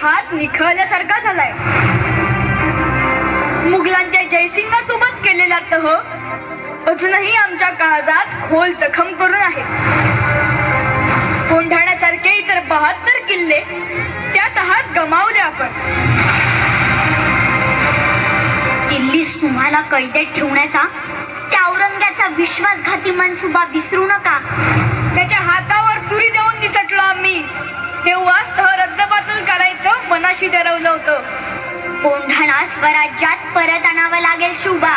हात निखळल्यासारखा झालाय. मुघलांच्या जयसिंगासोबत केलेला तह अजूनही आमच्या काळजात खोल जखम करून आहे. कोंढाण्यासारखे इतर 72 किल्ले त्या तहात गमावले आपण. दिल्लीस तुम्हाला कैदेत ठेवण्याचा त्या औरंग्याचा विश्वासघाती मनसुबा विसरू नका. त्याच्या हातावर तुरी देऊन निसटलो आम्ही. तेव्हाच तह रद्दबातल करायचं मनाशी ठरवलं होतं. कोंढाणा स्वराज्यात परत आणावं लागेल शुभा.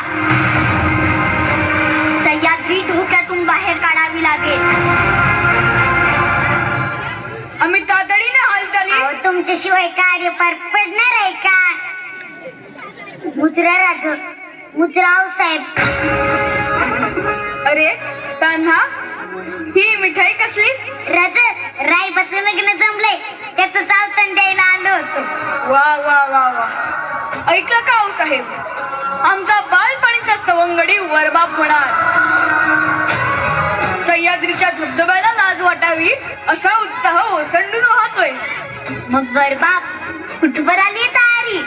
सह्याद्री धोक्यातून बाहेर काढावी लागेल. आम्ही तातडीने हालचाली. तुमच्याशिवाय कार्य पार पडणार आहे का? मुजरा राज, मुजराव साहेब. अरे तान्हा, ही मिठाई कसली? राज, रायबाचं लग्न जमलंय, त्याचं चावतण द्यायला आलो होतो. वा वा वा वा. ऐकलं का हो साहेब, आमचा बालपणीचा सवंगडी वरबाप होणार. सह्याद्रीच्या धबधब्याला लाज वाटावी असा उत्साह ओसंडून वाहतोय. मग वरबाप कुठवर आली तयारी?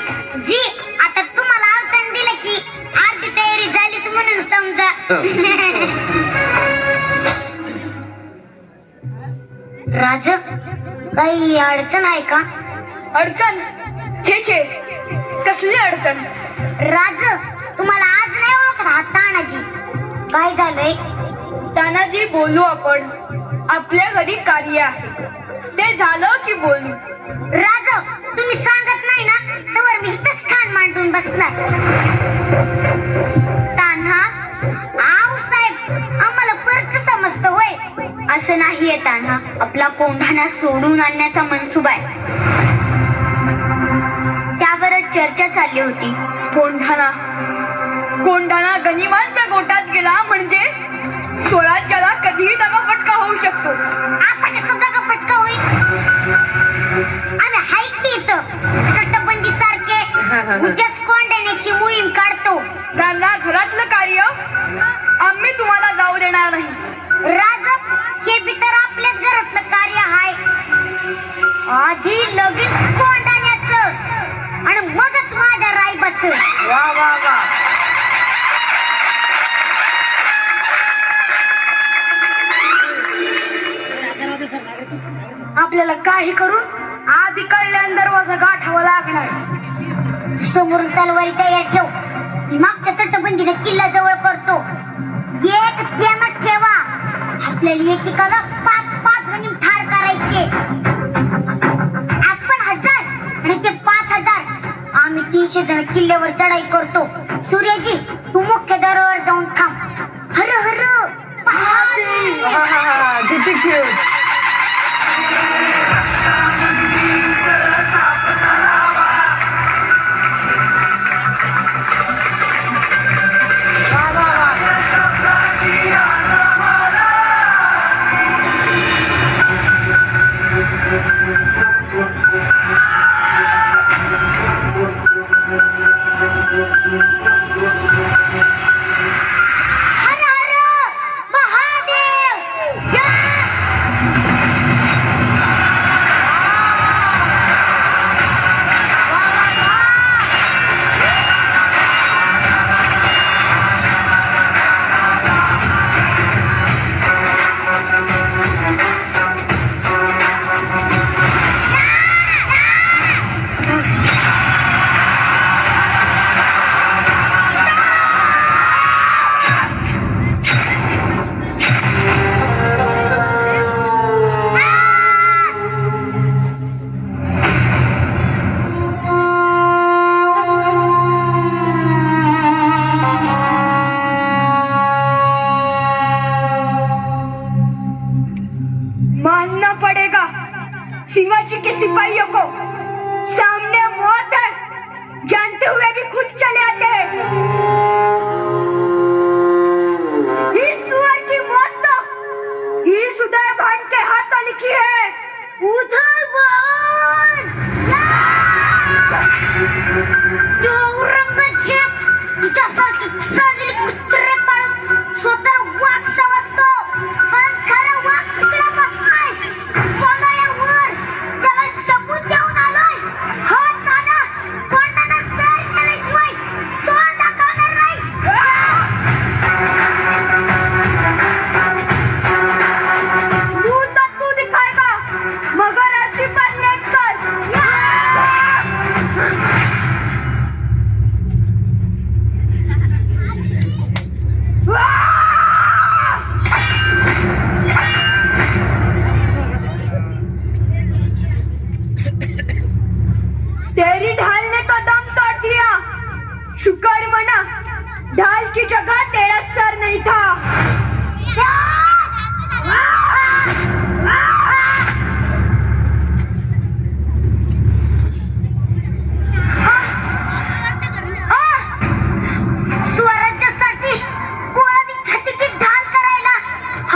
जी, आता तुम्हाला आवतण दिलं की अर्धी तयारी झालीच म्हणून समजा. राज, काही अडचण आहे का? अडचण? छे छे, कसली अडचण? राज, तुम्हाला आज नाही ओळखत हा तानाजी. काय झालंय? तानाजी, बोलू आपण. आपल्या घरी कार्य आहे, ते झालं की बोलू. राज, तुम्ही सांगत नाही ना तर मी इथं स्थान मांडून बसलाय. तान्हा, आऊ साहेब, आम्हाला परत समजतं होय. असं नाहीये तान्हा, आपला कोंढाणा सोडून आणण्याचा मनसुबा आहे. त्यावरच चर्चा चालली होती. कोंढाणा कोंढाणा गनिमांच्या गोटात गेला म्हणजे स्वराज्याला कधीही दगाफटका होऊ शकतो. असा कसा दगाफटका होईल? आम्ही हाय की इथं तटबंदी सारखे उद्याच कोंढाण्याची मोहीम काढतो. त्यांना घरातलं कार्य आम्ही तुम्हाला जाऊ देणार नाही. राज, हे बी तर आपल्याच घरातलं कार्य आहे. आधी लगीन कोंढाण्याचं आणि मगच माझ्या रायबाचं. वा वा वा. आपल्याला काही करून आधी कळल्यान दरवाजा गाठावा लागणार. समोरून तलवारी तयार ठेव. मागच्या तटबंदीने किल्ला जवळ करतो. एक ध्यानात ठेवा, आपल्याला एकेकाला 5-5 गनिम ठार करायचे. आपण 1000 आणि ते 5000. आम्ही 300 जण किल्ल्यावर चढाई करतो. सूर्यजी, तू मुख्य दरवाजावर जाऊन थांब. हर हर महादेव. किती क्यूट. हर हर महादेव. की जगह तेरा सर नहीं था. स्वराज्यासाठी कोणाची छातीची ढाल करायला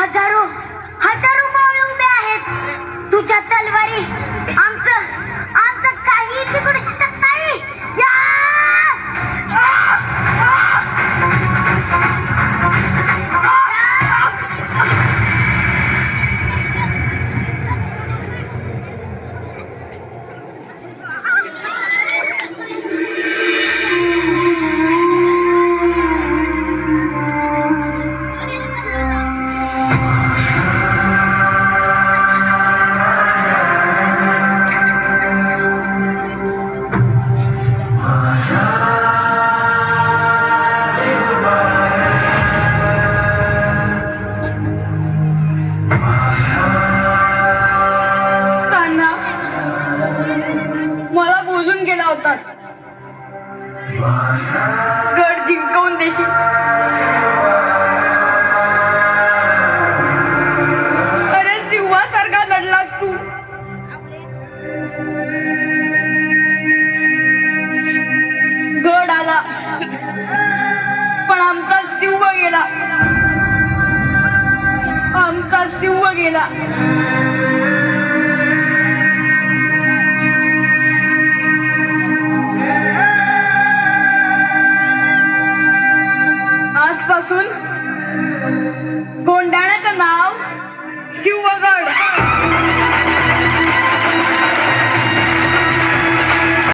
हजारो हजारो मावळे उभे आहेत. तुझ्या तलवारी आमचं आमचं काही बिघडू शकत नाही. या! तान्हा, मला बोलून गेला होतास गड जिंकवून देशील. अरे सिंहासारखा लढलास तू. गड आला पण आमचा सिंह गेला. आमचा सिंह गेला. आजपासून कोंढाण्याचं नाव सिंहगड.